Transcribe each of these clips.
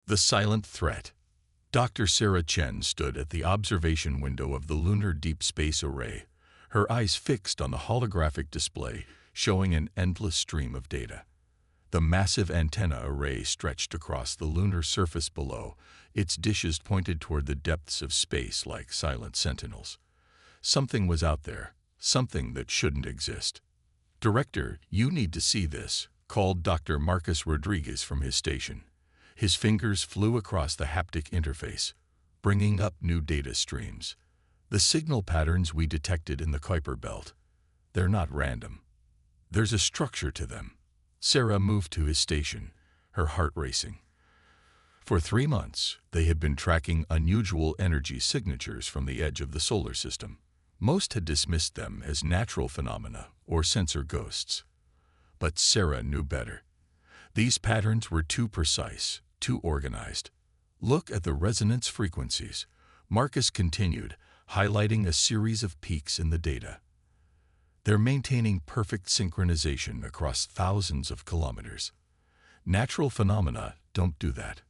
The silent threat. Dr. Sarah Chen stood at the observation window of the Lunar Deep Space Array, her eyes fixed on the holographic display showing an endless stream of data. The massive antenna array stretched across the lunar surface below, its dishes pointed toward the depths of space like silent sentinels. Something was out there, something that shouldn't exist. "Director, you need to see this," called Dr. Marcus Rodriguez from his station. His fingers flew across the haptic interface, bringing up new data streams. The signal patterns we detected in the Kuiper Belt. They're not random. There's a structure to them. Sarah moved to his station, her heart racing. For 3 months, they had been tracking unusual energy signatures from the edge of the solar system. Most had dismissed them as natural phenomena or sensor ghosts. But Sarah knew better. These patterns were too precise, too organized. "Look at the resonance frequencies," Marcus continued, highlighting a series of peaks in the data. "They're maintaining perfect synchronization across thousands of kilometers. Natural phenomena don't do that."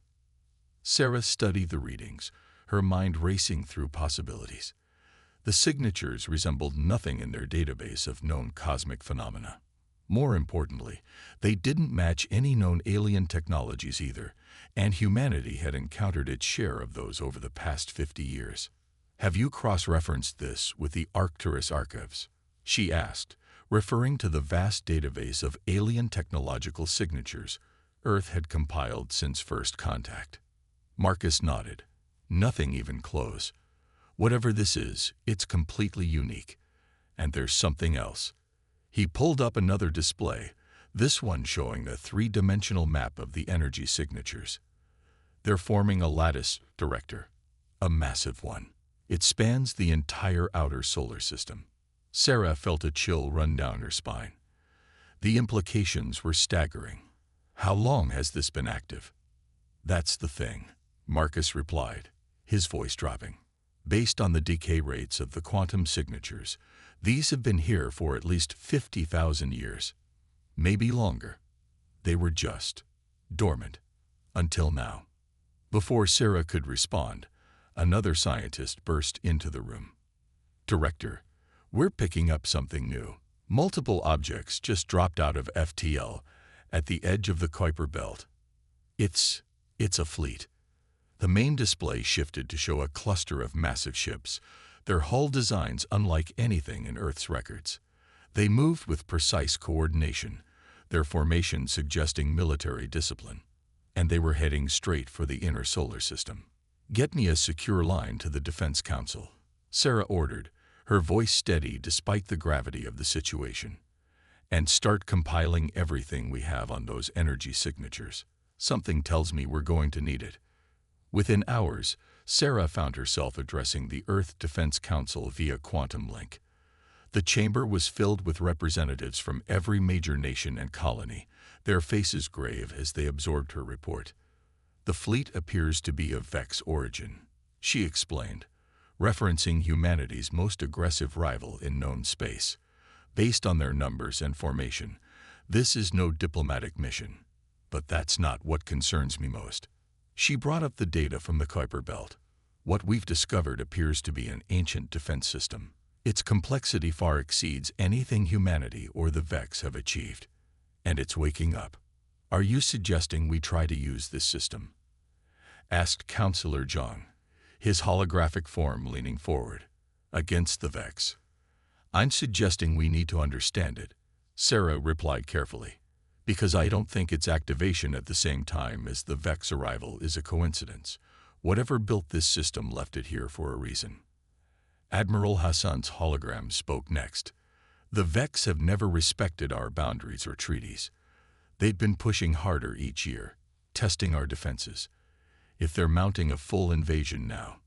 Sarah studied the readings, her mind racing through possibilities. The signatures resembled nothing in their database of known cosmic phenomena. More importantly, they didn't match any known alien technologies either, and humanity had encountered its share of those over the past 50 years. "Have you cross-referenced this with the Arcturus archives?" she asked, referring to the vast database of alien technological signatures Earth had compiled since first contact. Marcus nodded. "Nothing even close. Whatever this is, it's completely unique. And there's something else." He pulled up another display, this one showing a 3-dimensional map of the energy signatures. "They're forming a lattice, Director. A massive one. It spans the entire outer solar system." Sarah felt a chill run down her spine. The implications were staggering. "How long has this been active?" "That's the thing," Marcus replied, his voice dropping. "Based on the decay rates of the quantum signatures, these have been here for at least 50,000 years. Maybe longer. They were just dormant. Until now." Before Sarah could respond, another scientist burst into the room. "Director, we're picking up something new. Multiple objects just dropped out of FTL at the edge of the Kuiper Belt. It's a fleet." The main display shifted to show a cluster of massive ships, their hull designs unlike anything in Earth's records. They moved with precise coordination, their formation suggesting military discipline. And they were heading straight for the inner solar system. "Get me a secure line to the Defense Council," Sarah ordered, her voice steady despite the gravity of the situation. "And start compiling everything we have on those energy signatures. Something tells me we're going to need it." Within hours, Sarah found herself addressing the Earth Defense Council via quantum link. The chamber was filled with representatives from every major nation and colony, their faces grave as they absorbed her report. "The fleet appears to be of Vex origin," she explained, referencing humanity's most aggressive rival in known space. "Based on their numbers and formation, this is no diplomatic mission. But that's not what concerns me most." She brought up the data from the Kuiper Belt. "What we've discovered appears to be an ancient defense system. Its complexity far exceeds anything humanity or the Vex have achieved. And it's waking up." "Are you suggesting we try to use this system?" asked Counselor Zhang, his holographic form leaning forward. "Against the Vex." "I'm suggesting we need to understand it," Sarah replied carefully, "because I don't think its activation at the same time as the Vex arrival is a coincidence. Whatever built this system left it here for a reason." Admiral Hassan's hologram spoke next. "The Vex have never respected our boundaries or treaties. They've been pushing harder each year, testing our defenses. If they're mounting a full invasion now,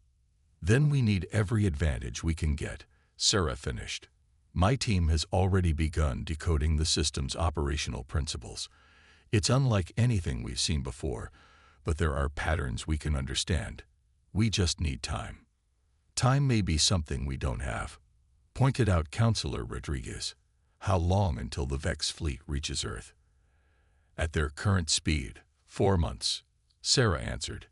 then we need every advantage we can get," Sarah finished. "My team has already begun decoding the system's operational principles. It's unlike anything we've seen before, but there are patterns we can understand. We just need time." "Time may be something we don't have," pointed out Counselor Rodriguez. "How long until the Vex fleet reaches Earth?" "At their current speed, 4 months," Sarah answered.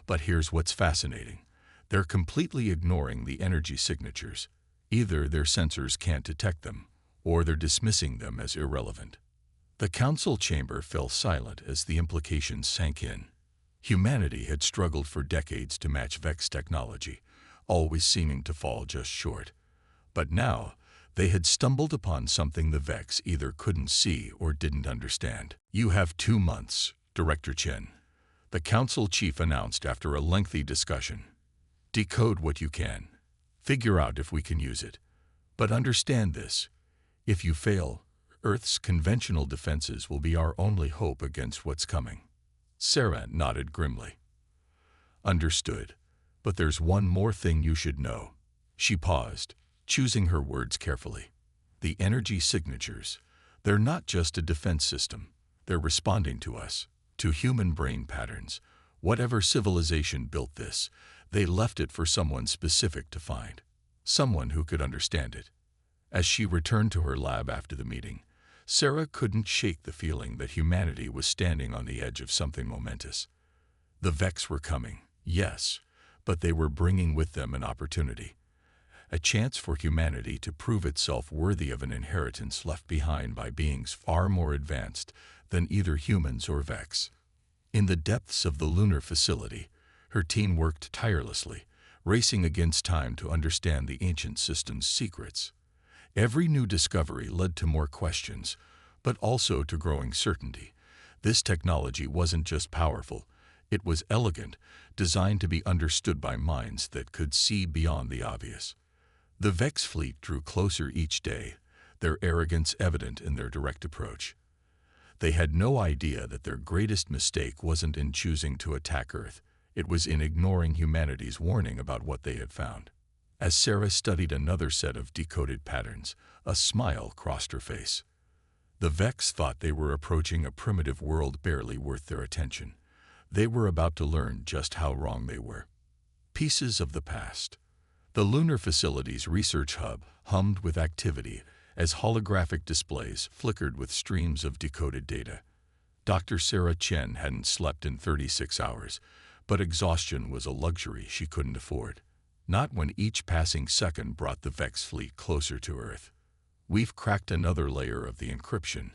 But here's what's fascinating. They're completely ignoring the energy signatures. Either their sensors can't detect them, or they're dismissing them as irrelevant. The council chamber fell silent as the implications sank in. Humanity had struggled for decades to match Vex technology, always seeming to fall just short. But now, they had stumbled upon something the Vex either couldn't see or didn't understand. "You have 2 months, Director Chen," the council chief announced after a lengthy discussion. "Decode what you can. Figure out if we can use it. But understand this. If you fail, Earth's conventional defenses will be our only hope against what's coming." Sarah nodded grimly. "Understood. But there's one more thing you should know." She paused, choosing her words carefully. "The energy signatures, they're not just a defense system. They're responding to us, to human brain patterns. Whatever civilization built this, they left it for someone specific to find. Someone who could understand it." As she returned to her lab after the meeting, Sarah couldn't shake the feeling that humanity was standing on the edge of something momentous. The Vex were coming, yes, but they were bringing with them an opportunity. A chance for humanity to prove itself worthy of an inheritance left behind by beings far more advanced than either humans or Vex. In the depths of the lunar facility, her team worked tirelessly, racing against time to understand the ancient system's secrets. Every new discovery led to more questions, but also to growing certainty. This technology wasn't just powerful, it was elegant, designed to be understood by minds that could see beyond the obvious. The Vex fleet drew closer each day, their arrogance evident in their direct approach. They had no idea that their greatest mistake wasn't in choosing to attack Earth, it was in ignoring humanity's warning about what they had found. As Sarah studied another set of decoded patterns, a smile crossed her face. The Vex thought they were approaching a primitive world barely worth their attention. They were about to learn just how wrong they were. Pieces of the past. The lunar facility's research hub hummed with activity as holographic displays flickered with streams of decoded data. Dr. Sarah Chen hadn't slept in 36 hours, but exhaustion was a luxury she couldn't afford. Not when each passing second brought the Vex fleet closer to Earth. "We've cracked another layer of the encryption,"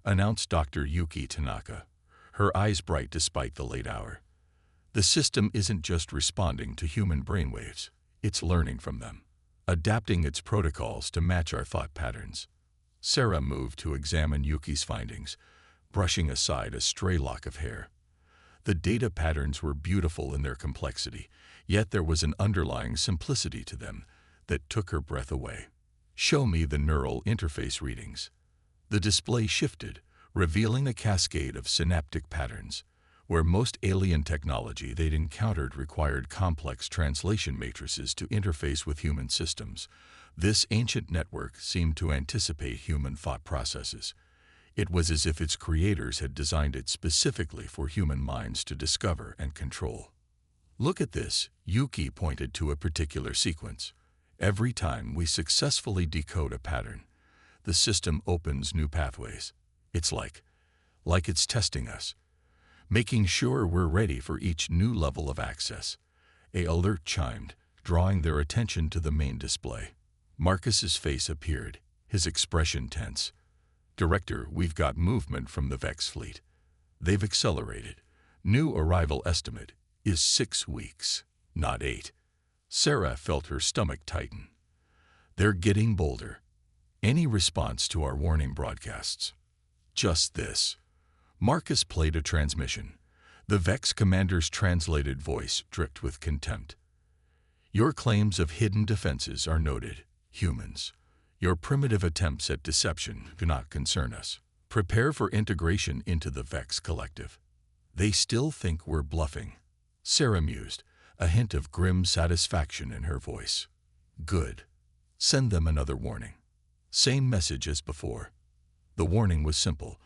announced Dr. Yuki Tanaka, her eyes bright despite the late hour. "The system isn't just responding to human brainwaves, it's learning from them, adapting its protocols to match our thought patterns." Sarah moved to examine Yuki's findings, brushing aside a stray lock of hair. The data patterns were beautiful in their complexity, yet there was an underlying simplicity to them that took her breath away. "Show me the neural interface readings." The display shifted, revealing a cascade of synaptic patterns. Where most alien technology they'd encountered required complex translation matrices to interface with human systems, this ancient network seemed to anticipate human thought processes. It was as if its creators had designed it specifically for human minds to discover and control. "Look at this," Yuki pointed to a particular sequence. "Every time we successfully decode a pattern, the system opens new pathways. It's like it's testing us, making sure we're ready for each new level of access." A alert chimed, drawing their attention to the main display. Marcus's face appeared, his expression tense. "Director, we've got movement from the Vex fleet. They've accelerated. New arrival estimate is 6 weeks, not 8. Sarah felt her stomach tighten. "They're getting bolder. Any response to our warning broadcasts?" "Just this." Marcus played a transmission. The Vex commander's translated voice dripped with contempt. "Your claims of hidden defenses are noted, humans. Your primitive attempts at deception do not concern us. Prepare for integration into the Vex collective." "They still think we're bluffing," Sarah mused, a hint of grim satisfaction in her voice. "Good. Send them another warning." Same message as before. The warning was simple.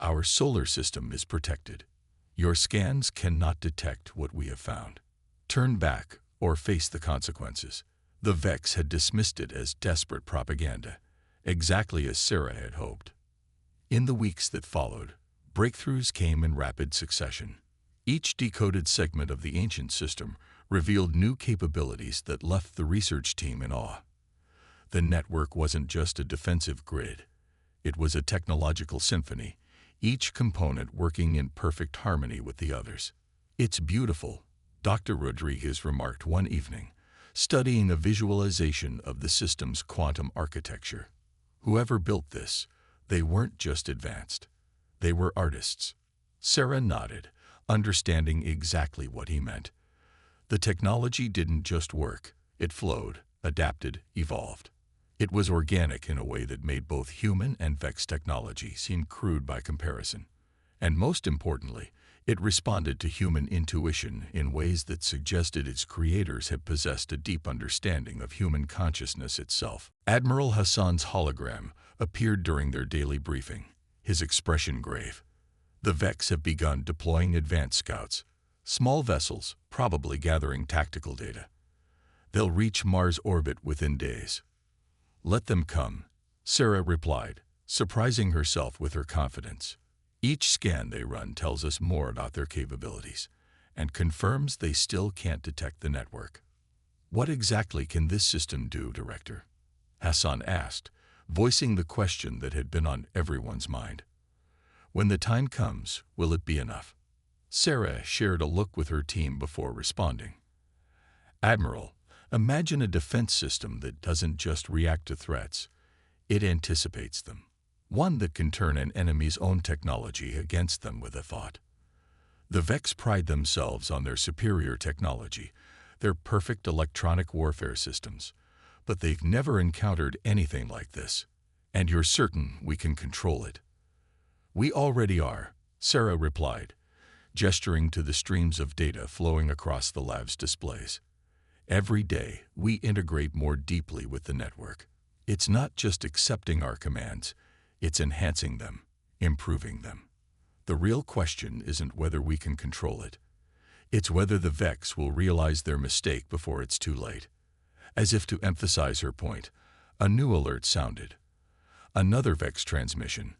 "Our solar system is protected. Your scans cannot detect what we have found. Turn back or face the consequences." The Vex had dismissed it as desperate propaganda, exactly as Sarah had hoped. In the weeks that followed, breakthroughs came in rapid succession. Each decoded segment of the ancient system revealed new capabilities that left the research team in awe. The network wasn't just a defensive grid. It was a technological symphony, each component working in perfect harmony with the others. "It's beautiful," Dr. Rodriguez remarked one evening, studying a visualization of the system's quantum architecture. Whoever built this, they weren't just advanced. They were artists. Sarah nodded, understanding exactly what he meant. The technology didn't just work. It flowed, adapted, evolved. It was organic in a way that made both human and Vex technology seem crude by comparison. And most importantly, it responded to human intuition in ways that suggested its creators had possessed a deep understanding of human consciousness itself. Admiral Hassan's hologram appeared during their daily briefing, his expression grave. "The Vex have begun deploying advanced scouts, small vessels, probably gathering tactical data. They'll reach Mars orbit within days." "Let them come," Sarah replied, surprising herself with her confidence. "Each scan they run tells us more about their capabilities and confirms they still can't detect the network." "What exactly can this system do, Director?" Hassan asked, voicing the question that had been on everyone's mind. "When the time comes, will it be enough?" Sarah shared a look with her team before responding. "Admiral, imagine a defense system that doesn't just react to threats, it anticipates them. One that can turn an enemy's own technology against them with a thought. The Vex pride themselves on their superior technology, their perfect electronic warfare systems, but they've never encountered anything like this. And you're certain we can control it?" "We already are," Sarah replied, gesturing to the streams of data flowing across the lab's displays. "Every day, we integrate more deeply with the network. It's not just accepting our commands, it's enhancing them, improving them. The real question isn't whether we can control it. It's whether the Vex will realize their mistake before it's too late." As if to emphasize her point, a new alert sounded. Another Vex transmission,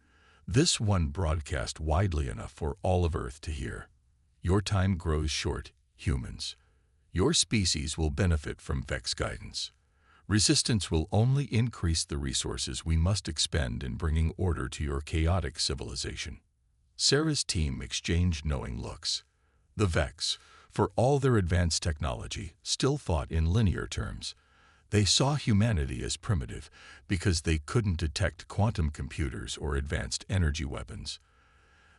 this one broadcast widely enough for all of Earth to hear. "Your time grows short, humans. Your species will benefit from Vex guidance. Resistance will only increase the resources we must expend in bringing order to your chaotic civilization." Sarah's team exchanged knowing looks. The Vex, for all their advanced technology, still thought in linear terms. They saw humanity as primitive because they couldn't detect quantum computers or advanced energy weapons.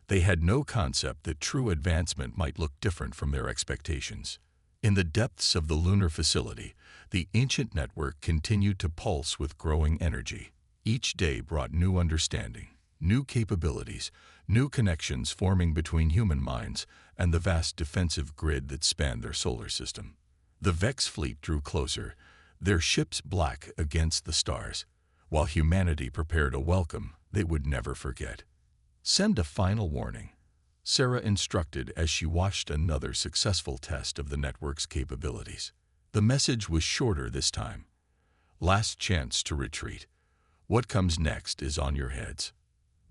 They had no concept that true advancement might look different from their expectations. In the depths of the lunar facility, the ancient network continued to pulse with growing energy. Each day brought new understanding, new capabilities, new connections forming between human minds and the vast defensive grid that spanned their solar system. The Vex fleet drew closer, their ships black against the stars, while humanity prepared a welcome they would never forget. "Send a final warning," Sarah instructed as she watched another successful test of the network's capabilities. The message was shorter this time. "Last chance to retreat. What comes next is on your heads."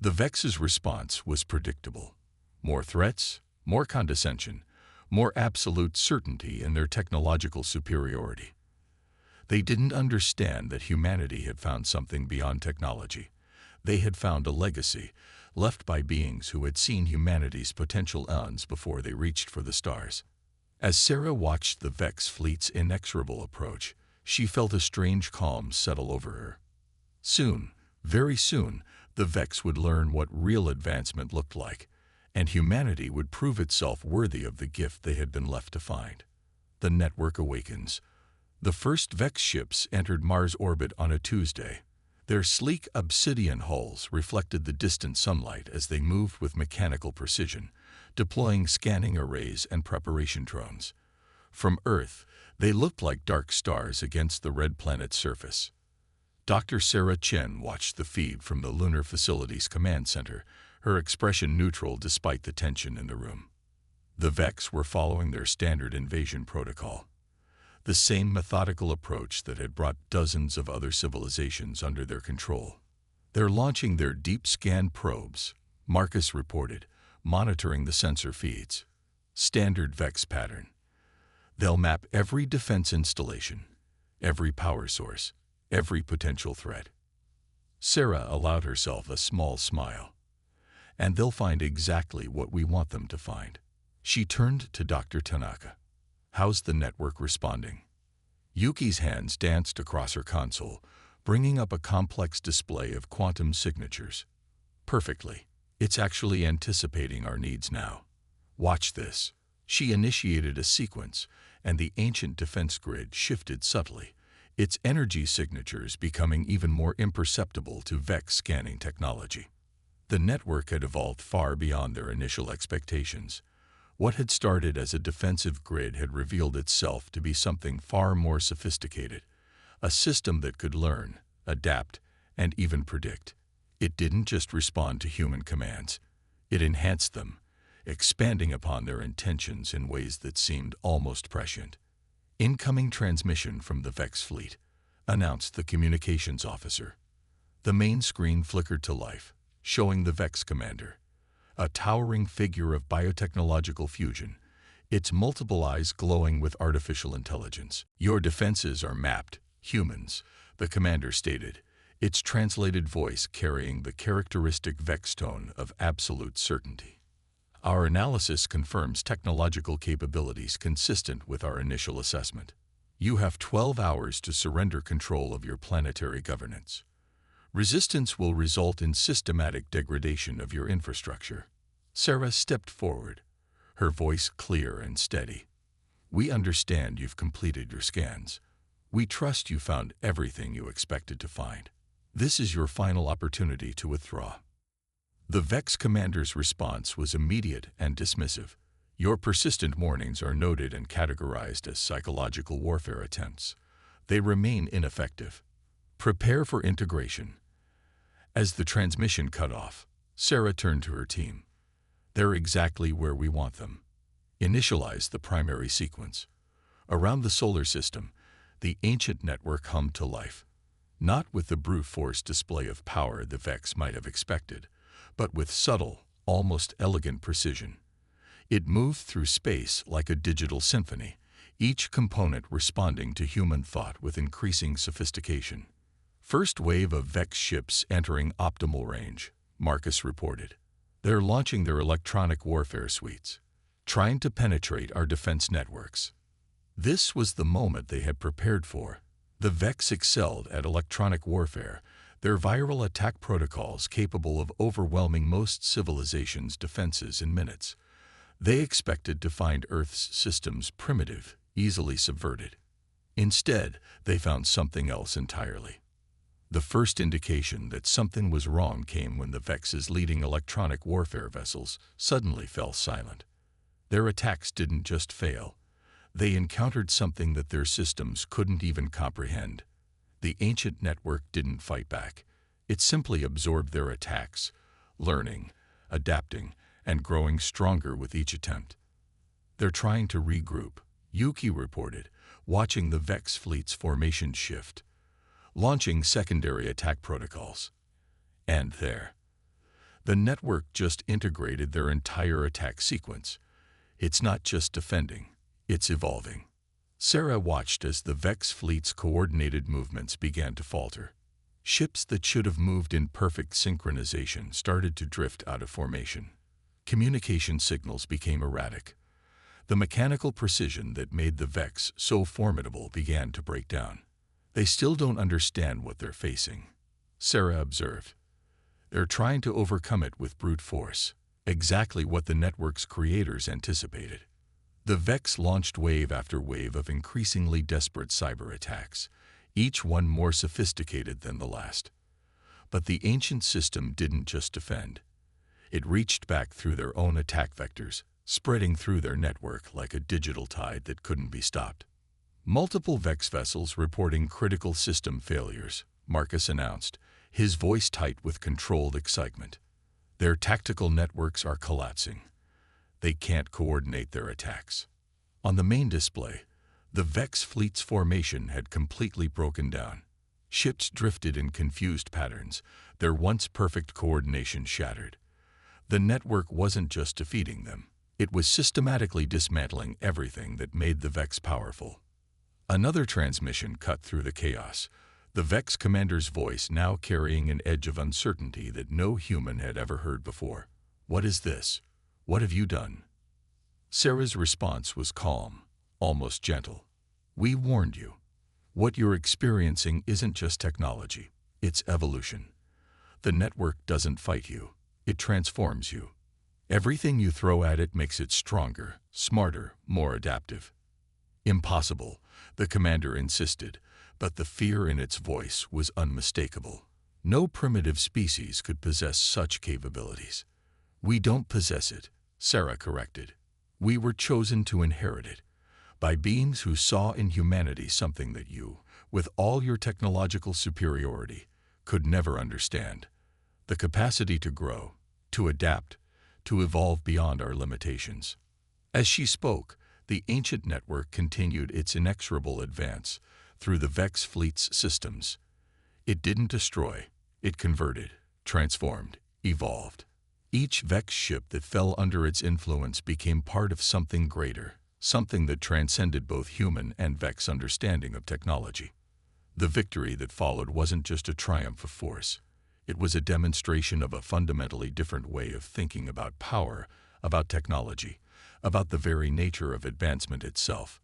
The Vex's response was predictable. More threats, more condescension, more absolute certainty in their technological superiority. They didn't understand that humanity had found something beyond technology. They had found a legacy, left by beings who had seen humanity's potential eons before they reached for the stars. As Sarah watched the Vex fleet's inexorable approach, she felt a strange calm settle over her. Soon, very soon, the Vex would learn what real advancement looked like, and humanity would prove itself worthy of the gift they had been left to find. The network awakens. The first Vex ships entered Mars orbit on a Tuesday. Their sleek obsidian hulls reflected the distant sunlight as they moved with mechanical precision, deploying scanning arrays and preparation drones. From Earth, they looked like dark stars against the red planet's surface. Dr. Sarah Chen watched the feed from the lunar facility's command center, her expression neutral despite the tension in the room. The Vex were following their standard invasion protocol. The same methodical approach that had brought dozens of other civilizations under their control. "They're launching their deep scan probes," Marcus reported, monitoring the sensor feeds. Standard Vex pattern. They'll map every defense installation, every power source, every potential threat. Sarah allowed herself a small smile. And they'll find exactly what we want them to find. She turned to Dr. Tanaka. How's the network responding? Yuki's hands danced across her console, bringing up a complex display of quantum signatures. Perfectly. It's actually anticipating our needs now. Watch this. She initiated a sequence, and the ancient defense grid shifted subtly, its energy signatures becoming even more imperceptible to Vex scanning technology. The network had evolved far beyond their initial expectations. What had started as a defensive grid had revealed itself to be something far more sophisticated, a system that could learn, adapt, and even predict. It didn't just respond to human commands. It enhanced them, expanding upon their intentions in ways that seemed almost prescient. Incoming transmission from the Vex fleet, announced the communications officer. The main screen flickered to life, showing the Vex commander, a towering figure of biotechnological fusion, its multiple eyes glowing with artificial intelligence. Your defenses are mapped, humans, the commander stated, its translated voice carrying the characteristic Vex tone of absolute certainty. Our analysis confirms technological capabilities consistent with our initial assessment. You have 12 hours to surrender control of your planetary governance. Resistance will result in systematic degradation of your infrastructure. Sarah stepped forward, her voice clear and steady. We understand you've completed your scans. We trust you found everything you expected to find. This is your final opportunity to withdraw. The Vex commander's response was immediate and dismissive. Your persistent warnings are noted and categorized as psychological warfare attempts. They remain ineffective. Prepare for integration. As the transmission cut off, Sarah turned to her team. They're exactly where we want them. Initialize the primary sequence. Around the solar system, the ancient network hummed to life. Not with the brute force display of power the Vex might have expected, but with subtle, almost elegant precision. It moved through space like a digital symphony, each component responding to human thought with increasing sophistication. First wave of Vex ships entering optimal range, Marcus reported. They're launching their electronic warfare suites, trying to penetrate our defense networks. This was the moment they had prepared for. The Vex excelled at electronic warfare, their viral attack protocols capable of overwhelming most civilizations' defenses in minutes. They expected to find Earth's systems primitive, easily subverted. Instead, they found something else entirely. The first indication that something was wrong came when the Vex's leading electronic warfare vessels suddenly fell silent. Their attacks didn't just fail. They encountered something that their systems couldn't even comprehend. The ancient network didn't fight back. It simply absorbed their attacks, learning, adapting, and growing stronger with each attempt. They're trying to regroup, Yuki reported, watching the Vex fleet's formation shift, launching secondary attack protocols. And there, the network just integrated their entire attack sequence. It's not just defending, it's evolving. Sarah watched as the Vex fleet's coordinated movements began to falter. Ships that should have moved in perfect synchronization started to drift out of formation. Communication signals became erratic. The mechanical precision that made the Vex so formidable began to break down. They still don't understand what they're facing, Sarah observed. They're trying to overcome it with brute force, exactly what the network's creators anticipated. The Vex launched wave after wave of increasingly desperate cyber attacks, each one more sophisticated than the last. But the ancient system didn't just defend. It reached back through their own attack vectors, spreading through their network like a digital tide that couldn't be stopped. Multiple Vex vessels reporting critical system failures, Marcus announced, his voice tight with controlled excitement. Their tactical networks are collapsing. They can't coordinate their attacks. On the main display, the Vex fleet's formation had completely broken down. Ships drifted in confused patterns, their once perfect coordination shattered. The network wasn't just defeating them, It was systematically dismantling everything that made the Vex powerful. Another transmission cut through the chaos, the Vex commander's voice now carrying an edge of uncertainty that no human had ever heard before. "What is this? What have you done?" Sarah's response was calm, almost gentle. "We warned you. What you're experiencing isn't just technology, it's evolution. The network doesn't fight you, it transforms you. Everything you throw at it makes it stronger, smarter, more adaptive." "Impossible," the commander insisted, but the fear in its voice was unmistakable. No primitive species could possess such capabilities. "We don't possess it," Sarah corrected. "We were chosen to inherit it, by beings who saw in humanity something that you, with all your technological superiority, could never understand. The capacity to grow, to adapt, to evolve beyond our limitations." As she spoke, the ancient network continued its inexorable advance through the Vex fleet's systems. It didn't destroy, it converted, transformed, evolved. Each Vex ship that fell under its influence became part of something greater, something that transcended both human and Vex understanding of technology. The victory that followed wasn't just a triumph of force. It was a demonstration of a fundamentally different way of thinking about power, about technology, about the very nature of advancement itself.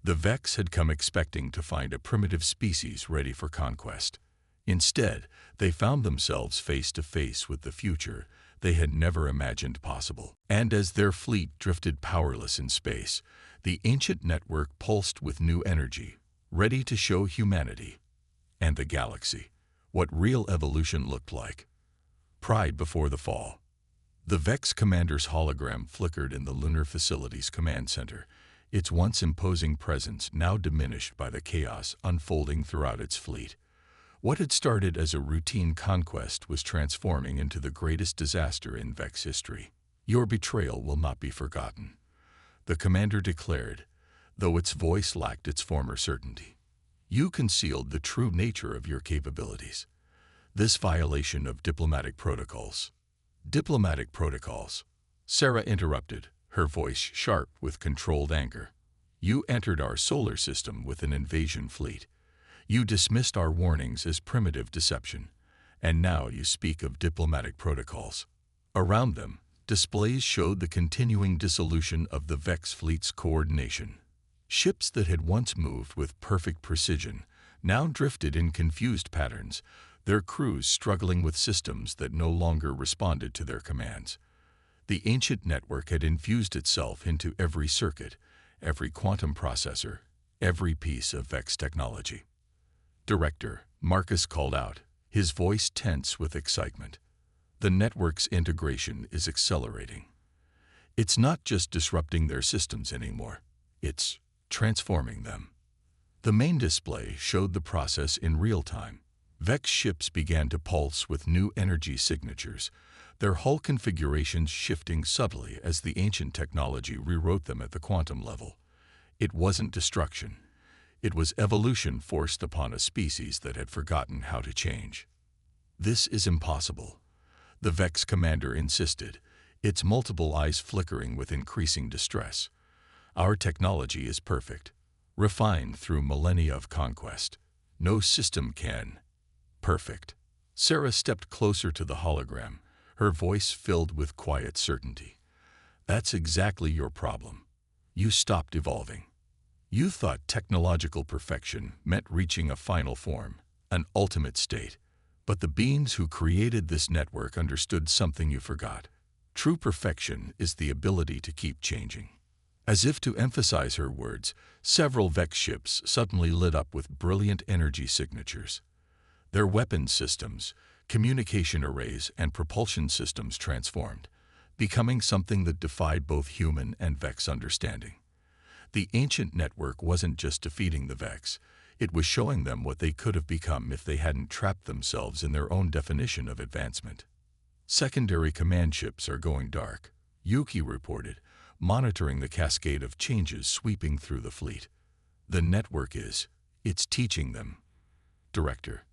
The Vex had come expecting to find a primitive species ready for conquest. Instead, they found themselves face to face with the future they had never imagined possible. And as their fleet drifted powerless in space, the ancient network pulsed with new energy, ready to show humanity and the galaxy what real evolution looked like. Pride before the fall. The Vex commander's hologram flickered in the lunar facility's command center, its once imposing presence now diminished by the chaos unfolding throughout its fleet. What had started as a routine conquest was transforming into the greatest disaster in Vex history. "Your betrayal will not be forgotten," the commander declared, though its voice lacked its former certainty. "You concealed the true nature of your capabilities. This violation of diplomatic protocols." "Diplomatic protocols," Sarah interrupted, her voice sharp with controlled anger. "You entered our solar system with an invasion fleet. You dismissed our warnings as primitive deception, and now you speak of diplomatic protocols." Around them, displays showed the continuing dissolution of the Vex fleet's coordination. Ships that had once moved with perfect precision now drifted in confused patterns, their crews struggling with systems that no longer responded to their commands. The ancient network had infused itself into every circuit, every quantum processor, every piece of Vex technology. "Director," Marcus called out, his voice tense with excitement. "The network's integration is accelerating. It's not just disrupting their systems anymore, it's transforming them." The main display showed the process in real time. Vex ships began to pulse with new energy signatures, their hull configurations shifting subtly as the ancient technology rewrote them at the quantum level. It wasn't destruction. It was evolution forced upon a species that had forgotten how to change. "This is impossible," the Vex commander insisted, its multiple eyes flickering with increasing distress. "Our technology is perfect, refined through millennia of conquest. No system can." "Perfect." Sarah stepped closer to the hologram, her voice filled with quiet certainty. "That's exactly your problem. You stopped evolving. You thought technological perfection meant reaching a final form, an ultimate state. But the beings who created this network understood something you forgot. True perfection is the ability to keep changing." As if to emphasize her words, several Vex ships suddenly lit up with brilliant energy signatures. Their weapons systems, communication arrays, and propulsion systems transformed, becoming something that defied both human and Vex understanding. The ancient network wasn't just defeating the Vex, it was showing them what they could have become if they hadn't trapped themselves in their own definition of advancement. "Secondary command ships are going dark," Yuki reported, monitoring the cascade of changes sweeping through the fleet. "The network it's teaching them." "Director,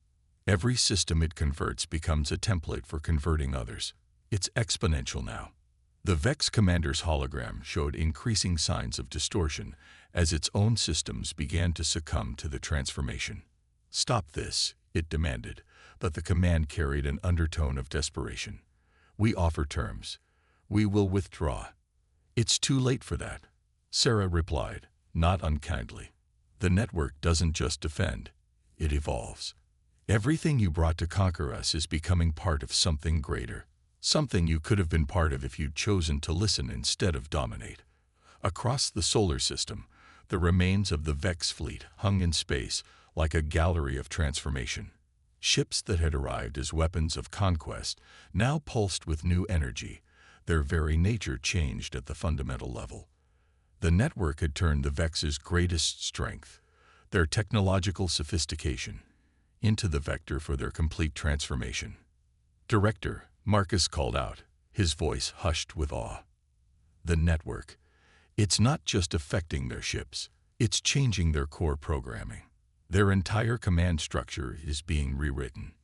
every system it converts becomes a template for converting others. It's exponential now." The Vex commander's hologram showed increasing signs of distortion as its own systems began to succumb to the transformation. "Stop this," it demanded, but the command carried an undertone of desperation. "We offer terms. We will withdraw." "It's too late for that," Sarah replied, not unkindly. "The network doesn't just defend, it evolves. Everything you brought to conquer us is becoming part of something greater, something you could have been part of if you'd chosen to listen instead of dominate." Across the solar system, the remains of the Vex fleet hung in space like a gallery of transformation. Ships that had arrived as weapons of conquest now pulsed with new energy, their very nature changed at the fundamental level. The network had turned the Vex's greatest strength, their technological sophistication, into the vector for their complete transformation. "Director," Marcus called out, his voice hushed with awe. "The network. It's not just affecting their ships, it's changing their core programming. Their entire command structure is being rewritten."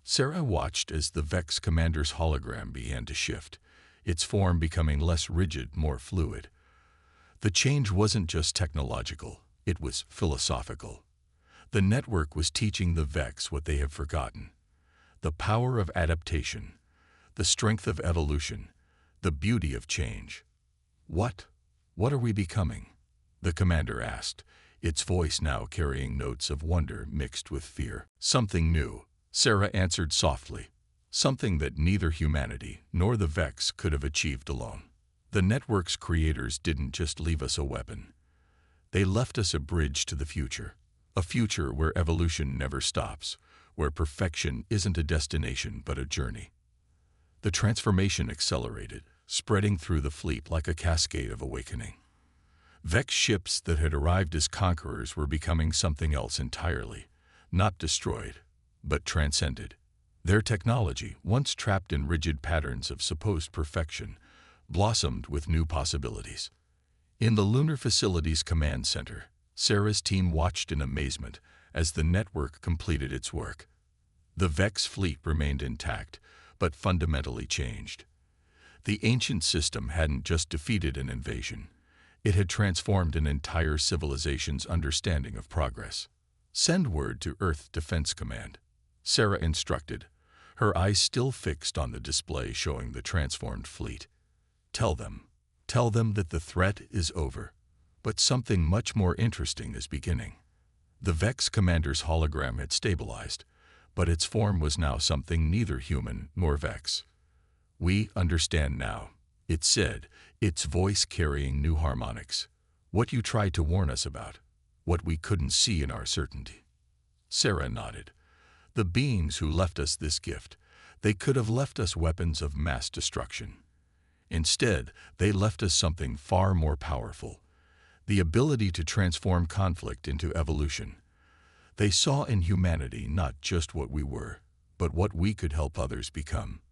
Sarah watched as the Vex commander's hologram began to shift, its form becoming less rigid, more fluid. The change wasn't just technological, it was philosophical. The network was teaching the Vex what they have forgotten: the power of adaptation, the strength of evolution, the beauty of change. What are we becoming?" the commander asked, its voice now carrying notes of wonder mixed with fear. "Something new," Sarah answered softly. "Something that neither humanity nor the Vex could have achieved alone. The network's creators didn't just leave us a weapon. They left us a bridge to the future. A future where evolution never stops, where perfection isn't a destination but a journey." The transformation accelerated, spreading through the fleet like a cascade of awakening. Vex ships that had arrived as conquerors were becoming something else entirely, not destroyed, but transcended. Their technology, once trapped in rigid patterns of supposed perfection, blossomed with new possibilities. In the lunar facility's command center, Sarah's team watched in amazement as the network completed its work. The Vex fleet remained intact, but fundamentally changed. The ancient system hadn't just defeated an invasion. It had transformed an entire civilization's understanding of progress. "Send word to Earth Defense Command," Sarah instructed, her eyes still fixed on the display showing the transformed fleet. Tell them that the threat is over, but something much more interesting is beginning." The Vex commander's hologram had stabilized, but its form was now something neither human nor Vex. "We understand now," it said, its voice carrying new harmonics. "What you tried to warn us about, what we couldn't see in our certainty." Sarah nodded. "The beings who left us this gift, they could have left us weapons of mass destruction. Instead, they left us something far more powerful: the ability to transform conflict into evolution. They saw in humanity not just what we were, but what we could help others become."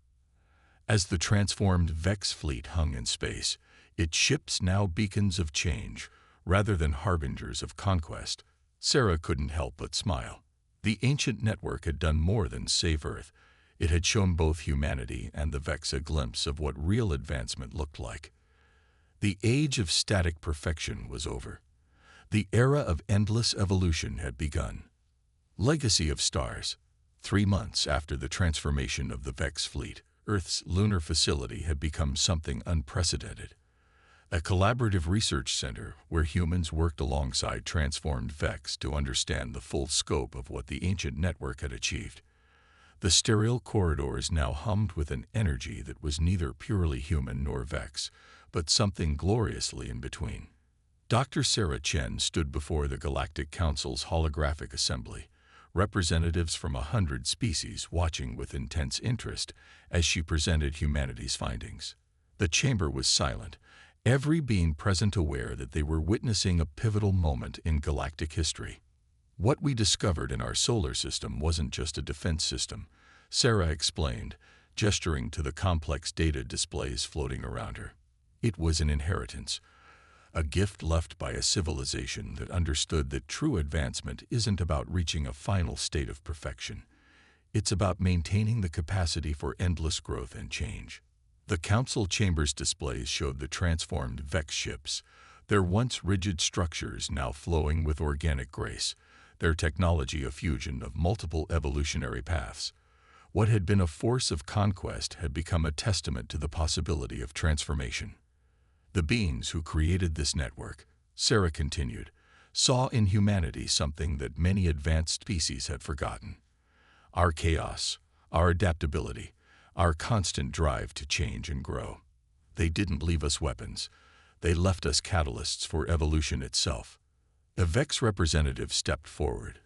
As the transformed Vex fleet hung in space, its ships now beacons of change, rather than harbingers of conquest, Sarah couldn't help but smile. The ancient network had done more than save Earth. It had shown both humanity and the Vex a glimpse of what real advancement looked like. The age of static perfection was over. The era of endless evolution had begun. Legacy of Stars. 3 months after the transformation of the Vex fleet, Earth's lunar facility had become something unprecedented. A collaborative research center where humans worked alongside transformed Vex to understand the full scope of what the ancient network had achieved. The sterile corridors now hummed with an energy that was neither purely human nor Vex, but something gloriously in between. Dr. Sarah Chen stood before the Galactic Council's holographic assembly, representatives from 100 species watching with intense interest as she presented humanity's findings. The chamber was silent, every being present aware that they were witnessing a pivotal moment in galactic history. "What we discovered in our solar system wasn't just a defense system," Sarah explained, gesturing to the complex data displays floating around her. "It was an inheritance, a gift left by a civilization that understood that true advancement isn't about reaching a final state of perfection. It's about maintaining the capacity for endless growth and change." The council chamber's displays showed the transformed Vex ships, their once rigid structures now flowing with organic grace, their technology a fusion of multiple evolutionary paths. What had been a force of conquest had become a testament to the possibility of transformation. The beings who created this network, Sarah continued, saw in humanity something that many advanced species had forgotten. Our chaos, our adaptability, our constant drive to change and grow. They didn't leave us weapons. They left us catalysts for evolution itself. A Vex representative stepped forward,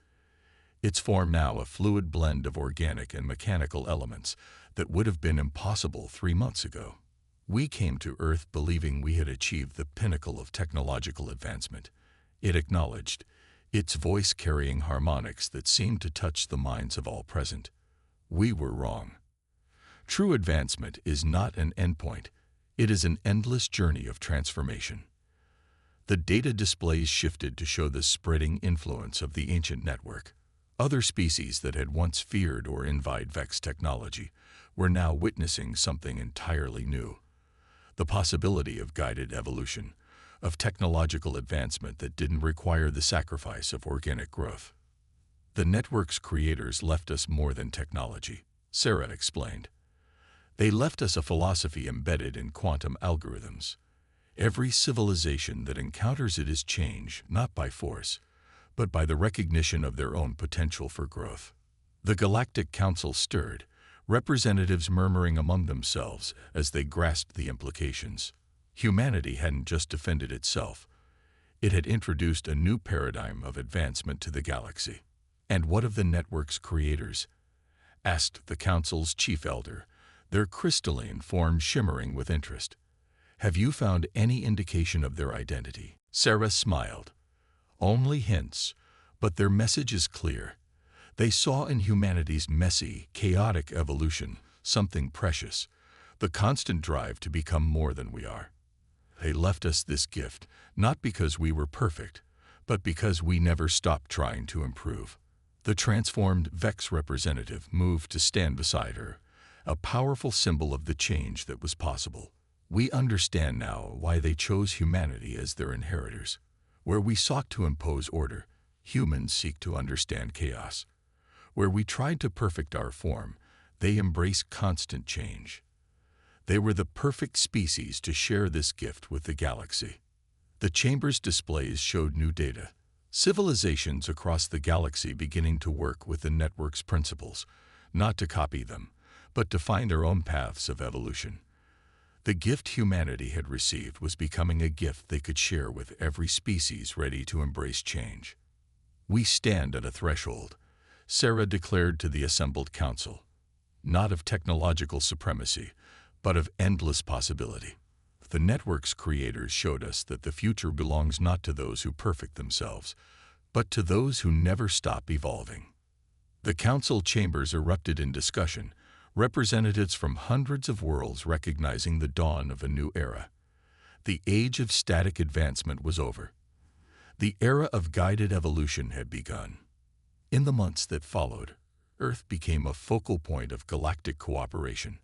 its form now a fluid blend of organic and mechanical elements that would have been impossible 3 months ago. We came to Earth believing we had achieved the pinnacle of technological advancement. It acknowledged, its voice carrying harmonics that seemed to touch the minds of all present. We were wrong. True advancement is not an endpoint. It is an endless journey of transformation. The data displays shifted to show the spreading influence of the ancient network. Other species that had once feared or envied Vex technology were now witnessing something entirely new. The possibility of guided evolution, of technological advancement that didn't require the sacrifice of organic growth. The network's creators left us more than technology, Sarah explained. They left us a philosophy embedded in quantum algorithms. Every civilization that encounters it is changed, not by force, but by the recognition of their own potential for growth. The Galactic Council stirred, representatives murmuring among themselves as they grasped the implications. Humanity hadn't just defended itself. It had introduced a new paradigm of advancement to the galaxy. And what of the network's creators? Asked the Council's chief elder, their crystalline form shimmering with interest. Have you found any indication of their identity? Sarah smiled. Only hints, but their message is clear. They saw in humanity's messy, chaotic evolution something precious, the constant drive to become more than we are. They left us this gift, not because we were perfect, but because we never stopped trying to improve. The transformed Vex representative moved to stand beside her, a powerful symbol of the change that was possible. We understand now why they chose humanity as their inheritors. Where we sought to impose order, humans seek to understand chaos. Where we tried to perfect our form, they embrace constant change. They were the perfect species to share this gift with the galaxy. The chamber's displays showed new data. Civilizations across the galaxy beginning to work with the network's principles, not to copy them, but to find their own paths of evolution. The gift humanity had received was becoming a gift they could share with every species ready to embrace change. We stand at a threshold, Sarah declared to the assembled council, not of technological supremacy, but of endless possibility. The network's creators showed us that the future belongs not to those who perfect themselves, but to those who never stop evolving. The council chambers erupted in discussion, representatives from hundreds of worlds recognizing the dawn of a new era. The age of static advancement was over. The era of guided evolution had begun. In the months that followed, Earth became a focal point of galactic cooperation.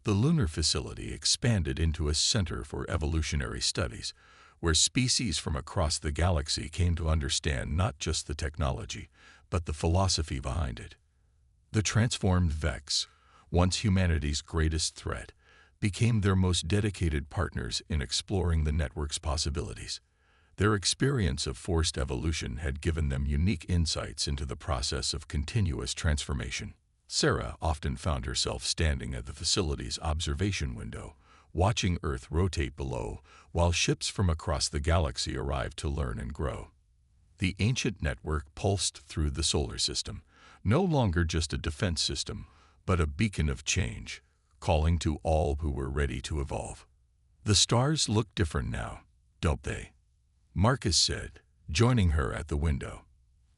The lunar facility expanded into a center for evolutionary studies, where species from across the galaxy came to understand not just the technology, but the philosophy behind it. The transformed Vex, once humanity's greatest threat, became their most dedicated partners in exploring the network's possibilities. Their experience of forced evolution had given them unique insights into the process of continuous transformation. Sarah often found herself standing at the facility's observation window, watching Earth rotate below while ships from across the galaxy arrived to learn and grow. The ancient network pulsed through the solar system, no longer just a defense system, but a beacon of change, calling to all who were ready to evolve. The stars look different now, don't they? Marcus said, joining her at the window.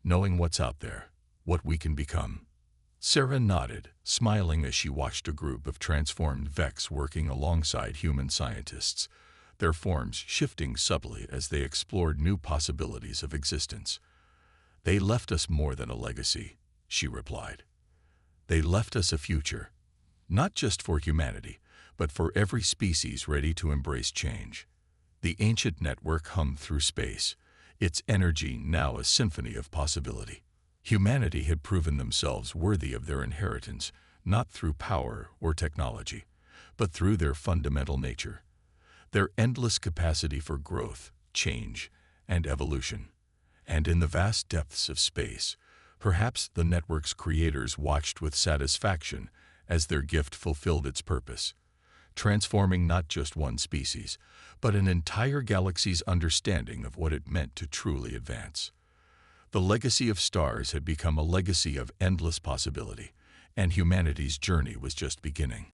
Knowing what's out there, what we can become. Sarah nodded, smiling as she watched a group of transformed Vex working alongside human scientists, their forms shifting subtly as they explored new possibilities of existence. They left us more than a legacy, she replied. They left us a future, not just for humanity, but for every species ready to embrace change. The ancient network hummed through space, its energy now a symphony of possibility. Humanity had proven themselves worthy of their inheritance, not through power or technology, but through their fundamental nature, their endless capacity for growth, change, and evolution. And in the vast depths of space, perhaps the network's creators watched with satisfaction as their gift fulfilled its purpose, transforming not just one species, but an entire galaxy's understanding of what it meant to truly advance. The legacy of stars had become a legacy of endless possibility, and humanity's journey was just beginning.